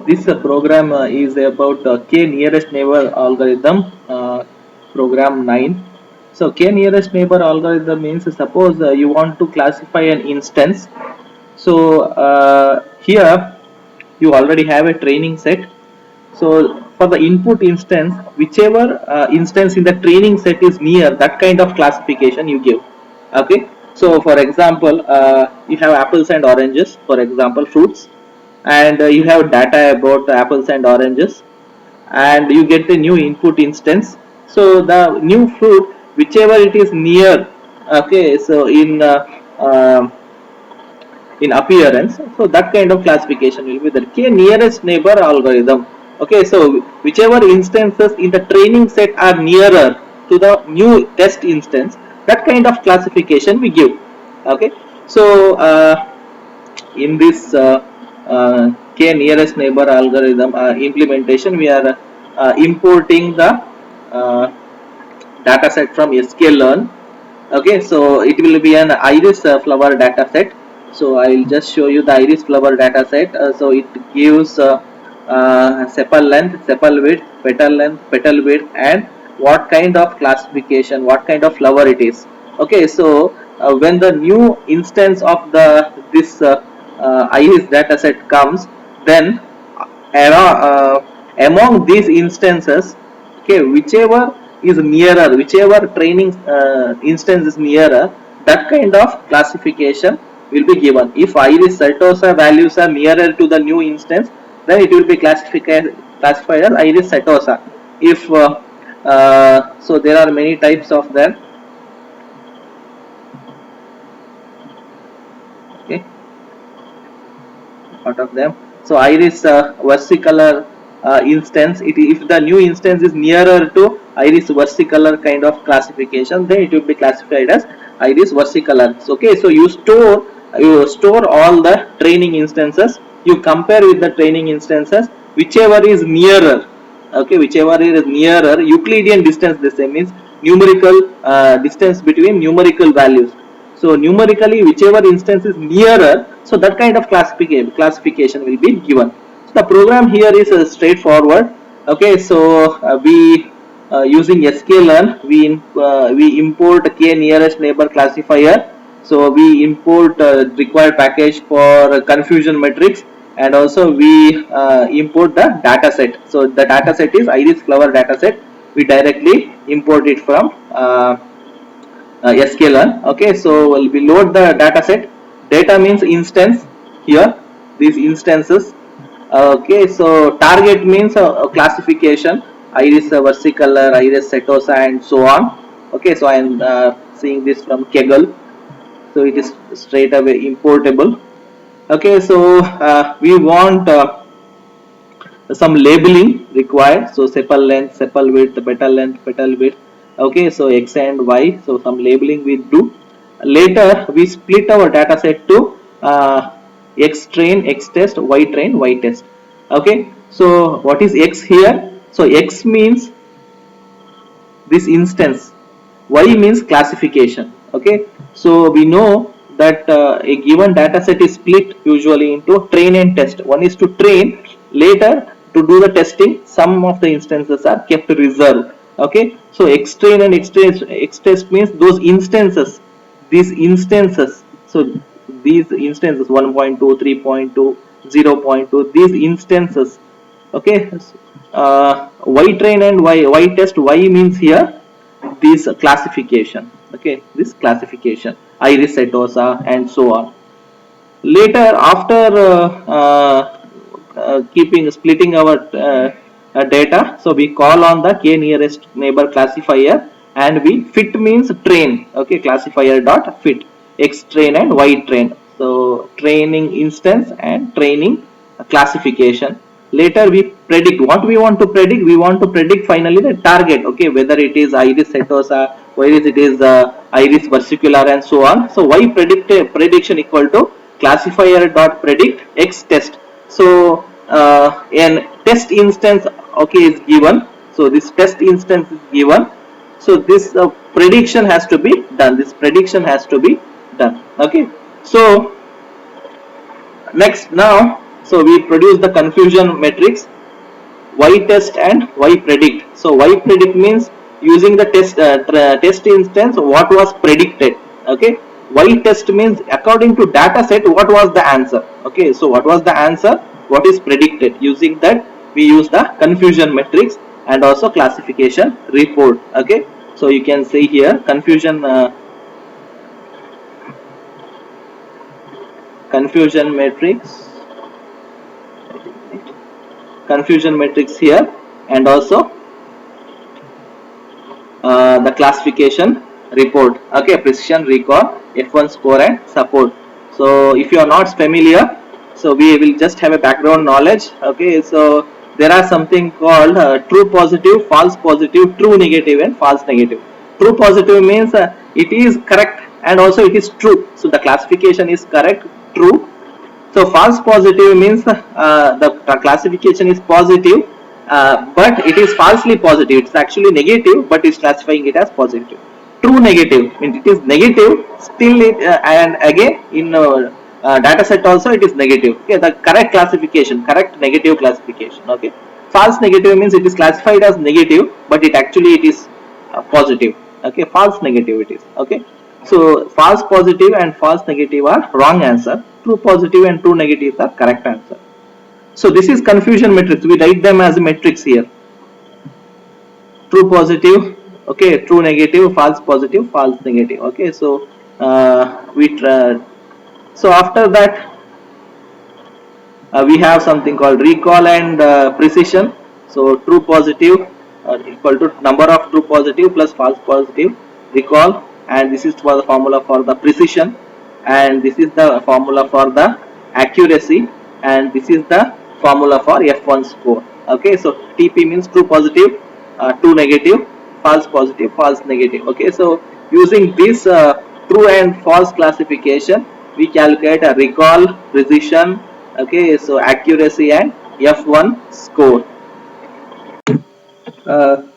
This program is about k nearest neighbor algorithm, program 9. So k nearest neighbor algorithm means, suppose you want to classify an instance. So here you already have a training set. So for the input instance, whichever instance in the training set is near, that kind of classification you give. Okay, so for example, you have apples and oranges, for example fruits, and you have data about apples and oranges, and you get the new input instance. So the new fruit, whichever it is near, okay, so in appearance, so that kind of classification will be the k nearest neighbor algorithm. Okay, so whichever instances in the training set are nearer to the new test instance, that kind of classification we give. Okay, so in this k nearest neighbor algorithm implementation, we are importing the uh, data set from sklearn. Okay, so it will be an iris flower data set. So I will just show you the iris flower data set. So it gives sepal length, sepal width, petal width, and what kind of classification, what kind of flower it is. Okay, so when the new instance of the this iris data set comes, then among these instances, okay, whichever is nearer, whichever training instance is nearer, that kind of classification will be given. If iris setosa values are nearer to the new instance, then it will be classified as iris setosa. If so there are many types of them. Okay, out of them, so iris versicolor instance, if the new instance is nearer to iris versicolor kind of classification, then it will be classified as iris versicolor. Okay, so you store all the training instances, you compare with the training instances, whichever is nearer. Okay, whichever is nearer, Euclidean distance, the same means numerical distance between numerical values. So numerically, whichever instance is nearer, so that kind of classification will be given. So the program here is straightforward. Okay, so we using sklearn, we import k nearest neighbor classifier. So we import required package for confusion matrix, and also we import the data set. So the data set is iris flower data set. We directly import it from sklearn. Okay, so we load the data set. Data means instance here, these instances. Okay, so target means a classification, iris versicolor, iris setosa, and so on. Okay, so I am seeing this from Kaggle, so it is straight away importable. Okay, so we want some labeling required. So sepal length, sepal width, petal width. Okay, so x and y, so some labeling we do. Later we split our data set to x train, x test, y train, y test. Okay, so what is x here? So x means this instance, y means classification. Okay, so we know that a given data set is split usually into train and test. One is to train, later to do the testing some of the instances are kept reserved. Okay, so x train and x test means those instances, these instances, so these instances 1.2, 3.2, 0.2, these instances. Okay, y train and y test, y means here this classification. Okay, this classification, iris setosa, and so on. Later, after splitting our data, so we call on the k nearest neighbor classifier, and we fit means train. Okay, classifier dot fit x train and y train. So training instance and training classification. Later we predict what we want to predict. We want to predict finally the target. Okay, whether it is iris setosa, whether it is iris versicolor, and so on. So y prediction equal to classifier dot predict x test. So an test instance, okay, is given. So this test instance is given. So this prediction has to be done. This prediction has to be done. Okay. So next now, so we produce the confusion matrix, y test and y predict. So y predict means using the test instance what was predicted. Okay. Y test means according to data set what was the answer. Okay. So what was the answer? What is predicted? Using that we use the confusion matrix and also classification report. Okay. So you can see here confusion matrix, confusion matrix here, and also the classification report. Okay, precision recall, F1 score and support. So if you are not familiar, so we will just have a background knowledge. Okay, so there are something called true positive, false positive, true negative and false negative. True positive means it is correct and also it is true. So the classification is correct, true. So false positive means the classification is positive, but it is falsely positive. It's actually negative, but it's classifying it as positive. True negative means it is negative, still it and again in data set also it is negative. Okay, the correct classification, correct negative classification. Okay, false negative means it is classified as negative, but it is positive. Okay, false negative it is. Okay, so false positive and false negative are wrong answer. True positive and true negatives are correct answer. So this is confusion matrix. We write them as a matrix here. True positive, okay, true negative, false positive, false negative. Okay, so we try. So after that we have something called recall and precision. So true positive equal to number of true positive plus false positive recall, and this is for the formula for the precision, and this is the formula for the accuracy, and this is the formula for F1 score. Okay, so TP means true positive, true negative, false positive, false negative. Okay, so using this true and false classification we calculate a recall, precision, okay, so accuracy and F1 score.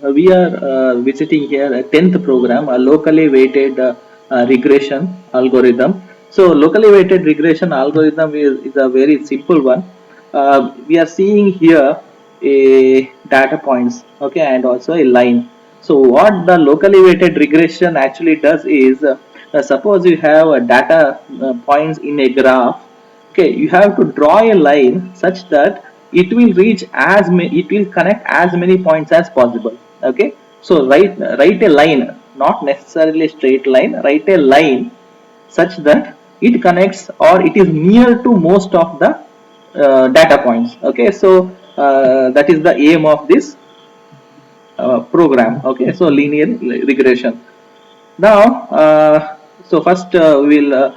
We are visiting here a 10th program, a locally weighted regression algorithm. So locally weighted regression algorithm is a very simple one. We are seeing here a data points, okay, and also a line. So what the locally weighted regression actually does is, suppose you have a data points in a graph. Okay, you have to draw a line such that it will connect as many points as possible. Okay, so write a line, not necessarily a straight line. Write a line such that it connects or it is near to most of the data points. Okay, so that is the aim of this program. Okay, so linear regression. Now so first we'll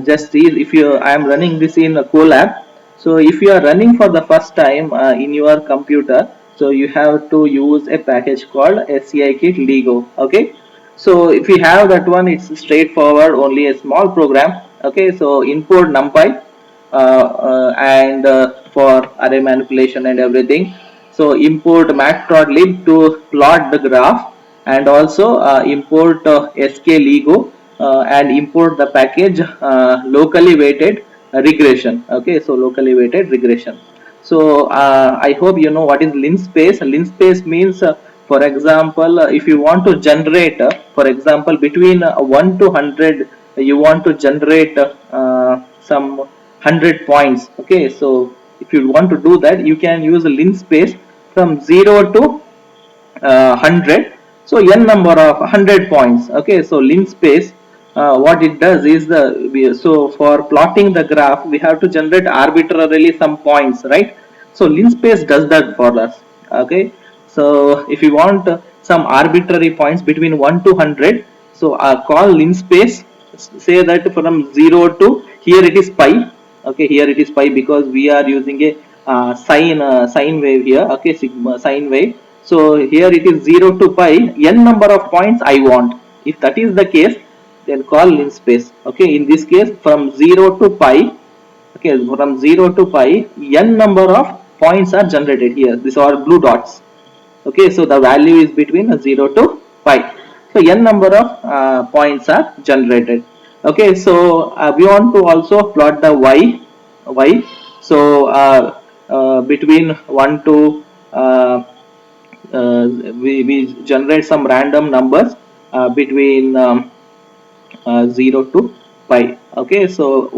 just see if you I am running this in a Colab. So if you are running for the first time in your computer, so you have to use a package called SCI Kit Lego. Okay, so if you have that one, it's straightforward, only a small program. Okay, so import NumPy and for array manipulation and everything. So import matplotlib to plot the graph, and also import sklego and import the package locally weighted regression. Okay, so locally weighted regression. So I hope you know what is linspace. Linspace means for example if you want to generate for example between 1 to 100 you want to generate some 100 points. Okay, so if you want to do that you can use linspace from 0 to 100, so n number of 100 points. Okay, so linspace what it does is so for plotting the graph we have to generate arbitrarily some points, right? So linspace does that for us. Okay, so if you want some arbitrary points between 1 to 100, so call linspace, say that from 0 to here it is pi. Okay, here it is pi because we are using a sine wave here. Okay, sigma sine wave. So here it is 0 to pi, n number of points I want. If that is the case, then call linspace. Okay, in this case from 0 to pi, Okay, from 0 to pi, n number of points are generated here. These are blue dots. Okay, so the value is between 0 to pi. So n number of points are generated. Okay, so we want to also plot the y. So between 1 to uh, we generate some random numbers between 0 to pi. Okay, so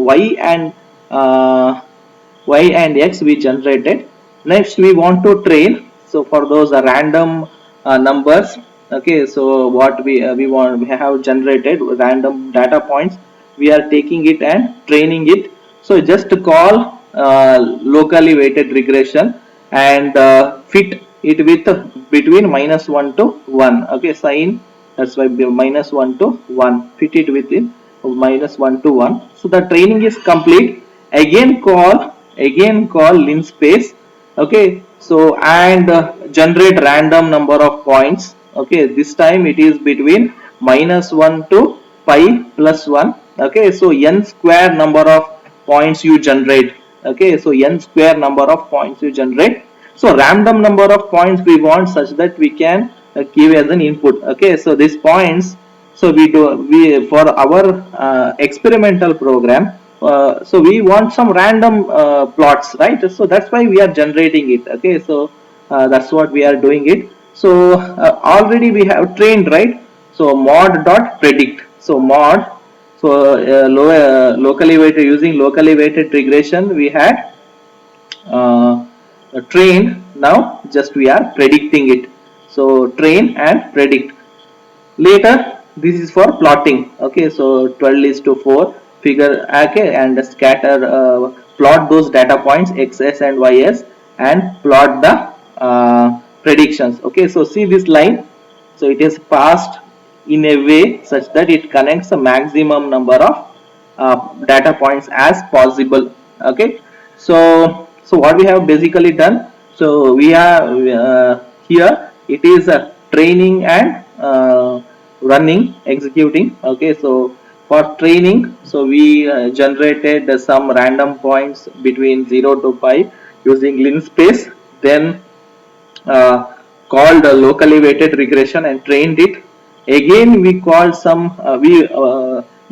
uh, y and x we generated. Next we want to train. So for those random numbers, okay, so what we have generated random data points, we are taking it and training it. So just to call locally weighted regression and fit it with between -1 to 1. Okay, sign, that's why -1 to 1, fit it within -1 to 1. So the training is complete. Again call linspace. Okay, so and generate random number of points. Okay, this time it is between -1 to pi plus 1. Okay, so n square number of points you generate. Okay, so n square number of points you generate. So random number of points we want such that we can give as an input. Okay, so these points, so we for our experimental program, so we want some random plots, right? So that's why we are generating it. Okay, so that's what we are doing it. So already we have trained, right? So mod dot predict. So mod, so locally weighted, using locally weighted regression we had trained. Now just we are predicting it. So train and predict. Later this is for plotting. Okay, so 12 is to 4 figure. Okay, and scatter, plot those data points xs and ys and plot the predictions. Okay, so see this line. So it is passed in a way such that it connects a maximum number of data points as possible. Okay, so what we have basically done, so we are here it is training and running, executing. Okay, so for training, so we generated some random points between 0 to pi using linspace, then uh, called locally weighted regression and trained it. Again we called some we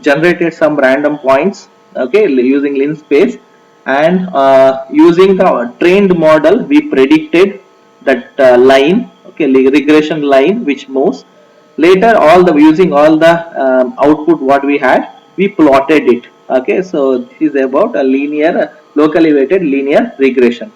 generated some random points, okay, using linspace, and using the trained model we predicted that line, okay, regression line which moves. Later all the using all the output what we had, we plotted it. Okay, so this is about a linear locally weighted linear regression.